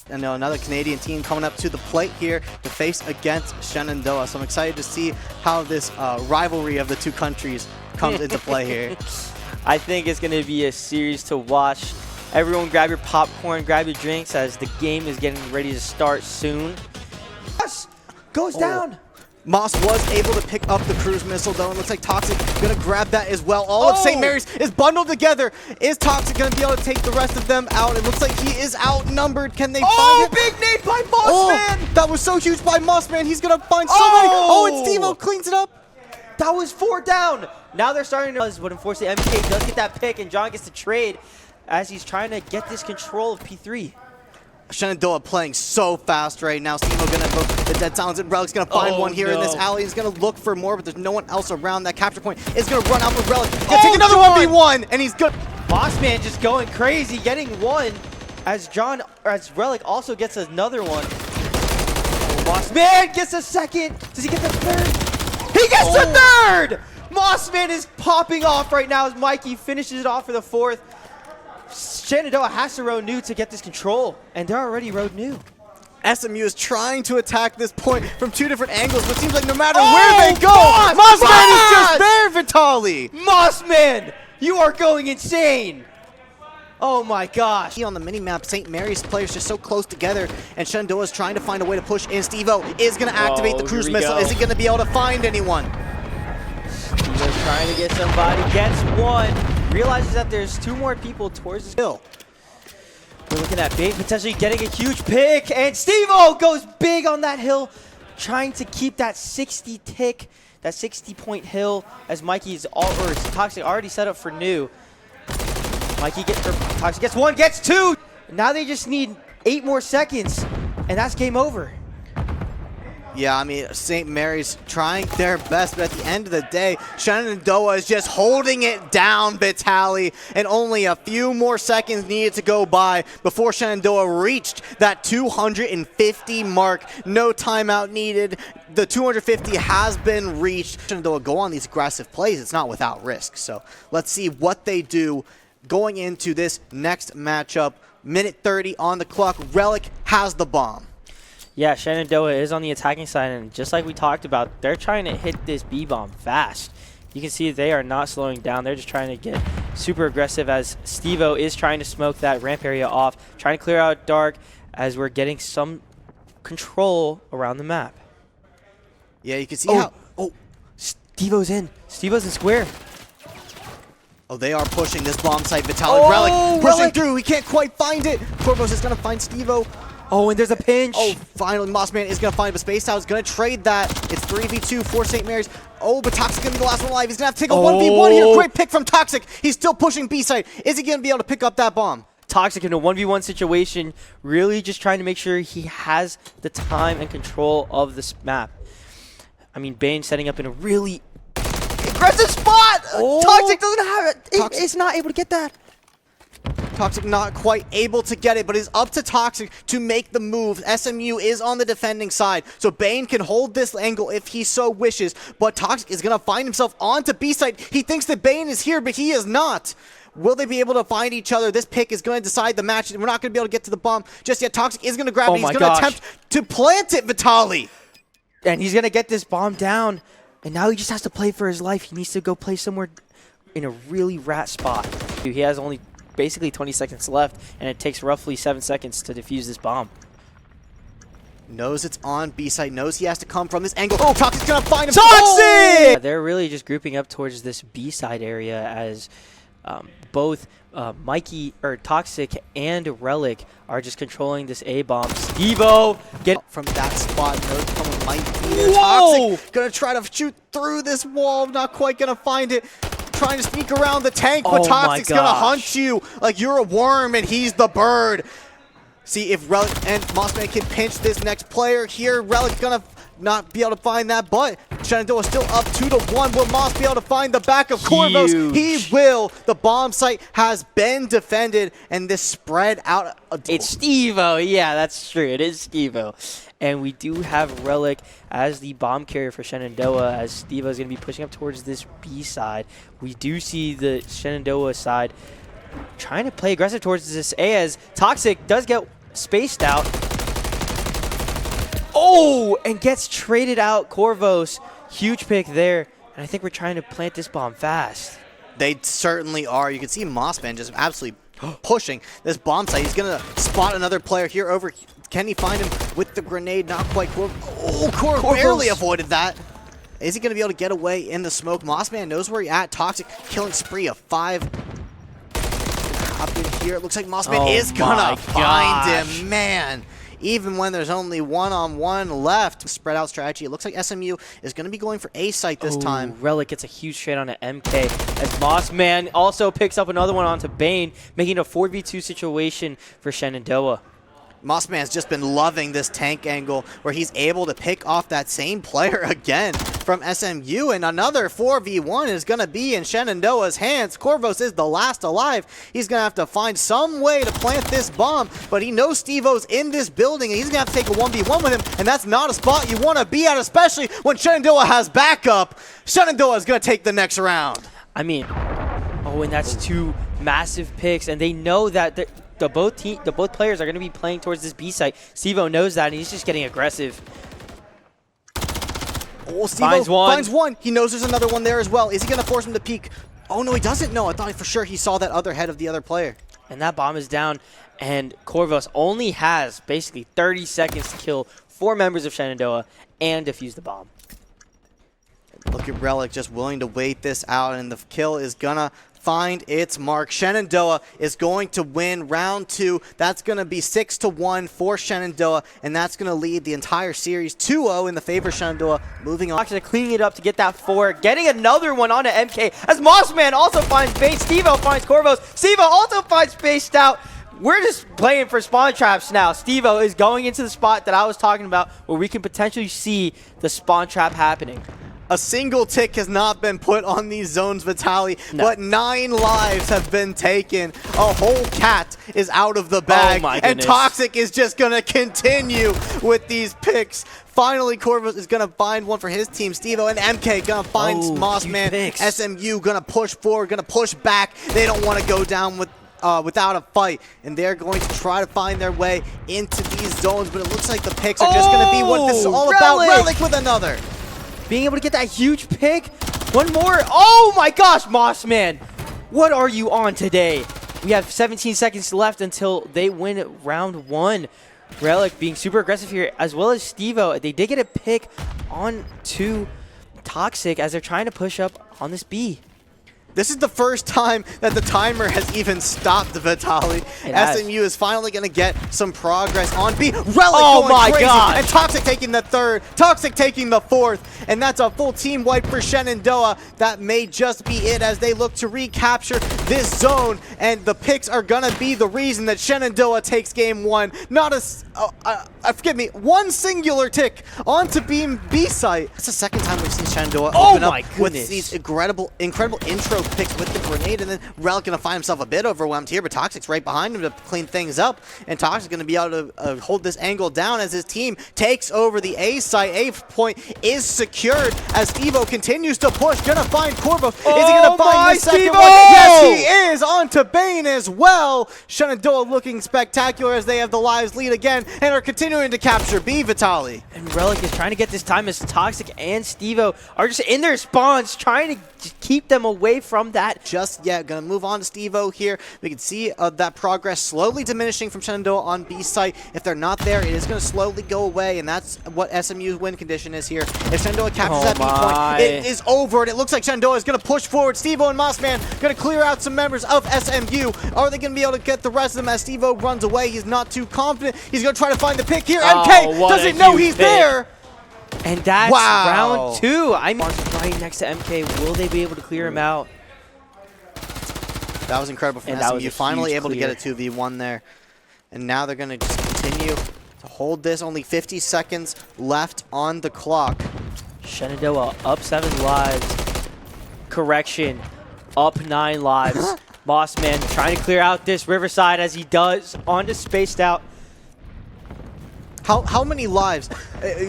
And another Canadian team coming up to the plate here to face against Shenandoah. So I'm excited to see how this rivalry of the two countries comes into play here. I think it's going to be a series to watch. Everyone grab your popcorn, grab your drinks as the game is getting ready to start soon. Goes down. Moss was able to pick up the cruise missile though, and looks like Toxic gonna grab that as well. All of St. Mary's is bundled together. Is Toxic gonna be able to take the rest of them out? It looks like he is outnumbered. Can they find him? Big nade by Mossman! That was so huge by Mossman. He's gonna find so many. Oh, and Steve-O cleans it up. That was 4 down. Now they're starting to, but unfortunately MK does get that pick and John gets to trade as he's trying to get this control of P3. Shenandoah playing so fast right now. Steve-O gonna invoke the Dead Silence, and Relic's gonna find one here in this alley. He's gonna look for more, but there's no one else around. That capture point is gonna run out with Relic. He's gonna take another 1v1, and he's good. Mossman just going crazy, getting one as Relic also gets another one. Mossman gets a second. Does he get the third? He gets the third! Mossman is popping off right now as Mikey finishes it off for the fourth. Shenandoah has to road new to get this control, and they're already road new. SMU is trying to attack this point from two different angles, but it seems like no matter where they go, Mossman is just there, Vitaly! Mossman, you are going insane! Oh my gosh. On the mini-map, St. Mary's players just so close together, and Shenandoah is trying to find a way to push in. Steve-O is going to activate the cruise missile. Is he going to be able to find anyone? Steve-O's trying to get somebody, gets one. Realizes that there's 2 more people towards his hill. We're looking at Bane potentially getting a huge pick, and Steve-O goes big on that hill, trying to keep that 60 tick, that 60-point hill, as Mikey's Toxic already set up for new. Toxic gets 1, gets 2. Now they just need 8 more seconds, and that's game over. Yeah, I mean, St. Mary's trying their best, but at the end of the day, Shenandoah is just holding it down, Vitaly, and only a few more seconds needed to go by before Shenandoah reached that 250 mark. No timeout needed. The 250 has been reached. Shenandoah go on these aggressive plays. It's not without risk. So let's see what they do going into this next matchup. Minute 30 on the clock. Relic has the bomb. Yeah, Shenandoah is on the attacking side, and just like we talked about, they're trying to hit this B-bomb fast. You can see they are not slowing down. They're just trying to get super aggressive as Steve-O is trying to smoke that ramp area off, trying to clear out dark as we're getting some control around the map. Yeah, you can see how... Oh, Steve-O's in. Steve-O's in square. Oh, they are pushing this bomb site. Vitaly Relic pushing through. He can't quite find it. Corvos is going to find Steve-O. Oh, and there's a pinch. Oh, finally, Mossman is going to find a space out. He's going to trade that. It's 3v2 for St. Mary's. Oh, but Toxic's going to be the last one alive. He's going to have to take a 1v1 here. Great pick from Toxic. He's still pushing B-side. Is he going to be able to pick up that bomb? Toxic in a 1v1 situation, really just trying to make sure he has the time and control of this map. I mean, Bane setting up in a really aggressive spot. Toxic doesn't have it. It's not able to get that. Toxic not quite able to get it, but it's up to Toxic to make the move. SMU is on the defending side, so Bane can hold this angle if he so wishes, but Toxic is going to find himself onto B-side. He thinks that Bane is here, but he is not. Will they be able to find each other? This pick is going to decide the match. We're not going to be able to get to the bomb just yet. Toxic is going to grab it. He's going to attempt to plant it, Vitaly. And he's going to get this bomb down, and now he just has to play for his life. He needs to go play somewhere in a really rat spot. He has only basically 20 seconds left, and it takes roughly 7 seconds to defuse this bomb. Knows it's on B-side, knows he has to come from this angle. Oh, Toxic's gonna find him. Toxic! They're really just grouping up towards this B-side area as both Toxic and Relic are just controlling this A-bomb. Steve-O get from that spot. Knows someone might be there. Toxic gonna try to shoot through this wall, not quite gonna find it. Trying to sneak around the tank, but Toxic's gonna hunt you like you're a worm and he's the bird. See if Relic and Mossman can pinch this next player here. Relic's gonna not be able to find that, but Shenandoah still up 2-1. Will Moss be able to find the back of Corvos? He will. The bomb site has been defended, and this spread out. It's Steve-O. Yeah, that's true. It is Steve-O. And we do have Relic as the bomb carrier for Shenandoah, as Steve-O is going to be pushing up towards this B side. We do see the Shenandoah side trying to play aggressive towards this A, as Toxic does get spaced out. Oh, and gets traded out. Corvos, huge pick there. And I think we're trying to plant this bomb fast. They certainly are. You can see Mossman just absolutely pushing this bomb site. He's going to spot another player here over. Can he find him with the grenade? Not quite. Oh, Corvos barely avoided that. Is he going to be able to get away in the smoke? Mossman knows where he's at. Toxic killing spree of 5. Up in here. It looks like Mossman is going to find him. Man. Even when there's only one-on-one left. Spread out strategy. It looks like SMU is going to be going for A site this time. Relic gets a huge trade on an MK as Mossman also picks up another one onto Bane, making a 4v2 situation for Shenandoah. Mossman's just been loving this tank angle where he's able to pick off that same player again from SMU, and another 4v1 is going to be in Shenandoah's hands. Corvos is the last alive. He's going to have to find some way to plant this bomb, but he knows Steve-O's in this building, and he's going to have to take a 1v1 with him, and that's not a spot you want to be at, especially when Shenandoah has backup. Shenandoah is going to take the next round. I mean, and that's 2 massive picks, and they know that the both players are going to be playing towards this B site. Steve-O knows that, and he's just getting aggressive. Oh, Steve-O finds one. He knows there's another one there as well. Is he going to force him to peek? Oh, no, he doesn't. No, I thought for sure he saw that other head of the other player. And that bomb is down, and Corvos only has basically 30 seconds to kill 4 members of Shenandoah and defuse the bomb. Look at Relic just willing to wait this out, and the kill is going to find its mark. Shenandoah is going to win round 2. That's going to be 6-1 for Shenandoah, and that's going to lead the entire series 2-0 in the favor of Shenandoah. Moving on. Actually cleaning it up to get that 4. Getting another one onto MK as Mossman also finds bait. Steve-O finds Corvos. Steve-O also finds spaced out. We're just playing for spawn traps now. Steve-O is going into the spot that I was talking about where we can potentially see the spawn trap happening. A single tick has not been put on these zones, Vitaly, but 9 lives have been taken. A whole cat is out of the bag, and Toxic is just going to continue with these picks. Finally, Corvus is going to find one for his team. Steve-O and MK going to find Mossman. SMU going to push forward, going to push back. They don't want to go down with without a fight, and they're going to try to find their way into these zones, but it looks like the picks are just going to be what this is all about. Relic with another. Being able to get that huge pick. One more. Oh my gosh, Mossman. What are you on today? We have 17 seconds left until they win round 1. Relic being super aggressive here, as well as Steve-O. They did get a pick on to Toxic as they're trying to push up on this B. This is the first time that the timer has even stopped, Vitaly. SMU is finally going to get some progress on B. Relic going crazy. And Toxic taking the 3rd. Toxic taking the 4th. And that's a full team wipe for Shenandoah. That may just be it as they look to recapture this zone. And the picks are going to be the reason that Shenandoah takes game 1. Not forgive me, 1 singular tick onto Beam B site. It's the 2nd time we've seen Shenandoah open up with these incredible intro picks with the grenade, and then Relic going to find himself a bit overwhelmed here, but Toxic's right behind him to clean things up, and Toxic's going to be able to hold this angle down as his team takes over the A site. A point is secured as Steve-O continues to push, going to find Corvo. Is he going to find the second one? Yes, he is, onto Bane as well. Shenandoah looking spectacular as they have the lives lead again and are continuing to capture B, Vitaly. And Relic is trying to get this time as Toxic and Steve-O are just in their spawns, trying to just keep them away from that. Just yet. Gonna move on to Steve-O here. We can see that progress slowly diminishing from Shenandoah on B site. If they're not there, it is gonna slowly go away, and that's what SMU's win condition is here. If Shenandoah captures that B point, it is over, and it looks like Shenandoah is gonna push forward. Steve-O and Mossman gonna clear out some members of SMU. Are they gonna be able to get the rest of them as Steve-O runs away? He's not too confident. He's gonna try to find the pick here. MK doesn't know he's there. And that's round 2. I'm right next to MK. Will they be able to clear him out? That was incredible from SMU. Finally able to get a 2v1 there. And now they're going to just continue to hold this. Only 50 seconds left on the clock. Shenandoah up 7 lives. Correction, up 9 lives. Mossman trying to clear out this Riverside as he does. On to Spaced Out. How many lives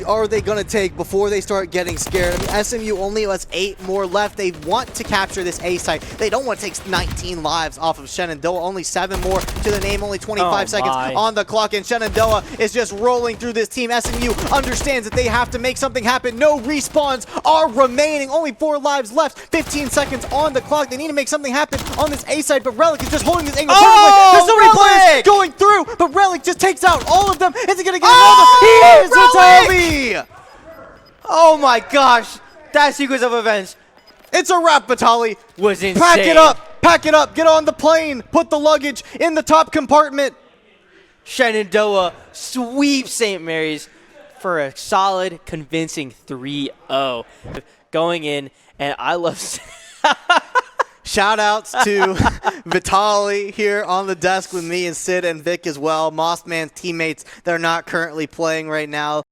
are they going to take before they start getting scared? I mean, SMU only has 8 more left. They want to capture this A site. They don't want to take 19 lives off of Shenandoah. Only 7 more to the name. Only 25 seconds on the clock, and Shenandoah is just rolling through this team. SMU understands that they have to make something happen. No respawns are remaining. Only 4 lives left. 15 seconds on the clock. They need to make something happen on this A site, but Relic is just holding this angle perfectly. There's so many players going through, but Relic just takes out all of them. Is he going to get another? He is Vitaly! Oh my gosh, that sequence of events It's a wrap, Vitaly. was insane. Pack it up, get on the plane, put the luggage in the top compartment. Shenandoah sweeps St. Mary's for a solid, convincing 3-0. Going in, and I love... Shout outs to Vitaly here on the desk with me and Sid and Vic as well. Mossman's teammates, they're not currently playing right now.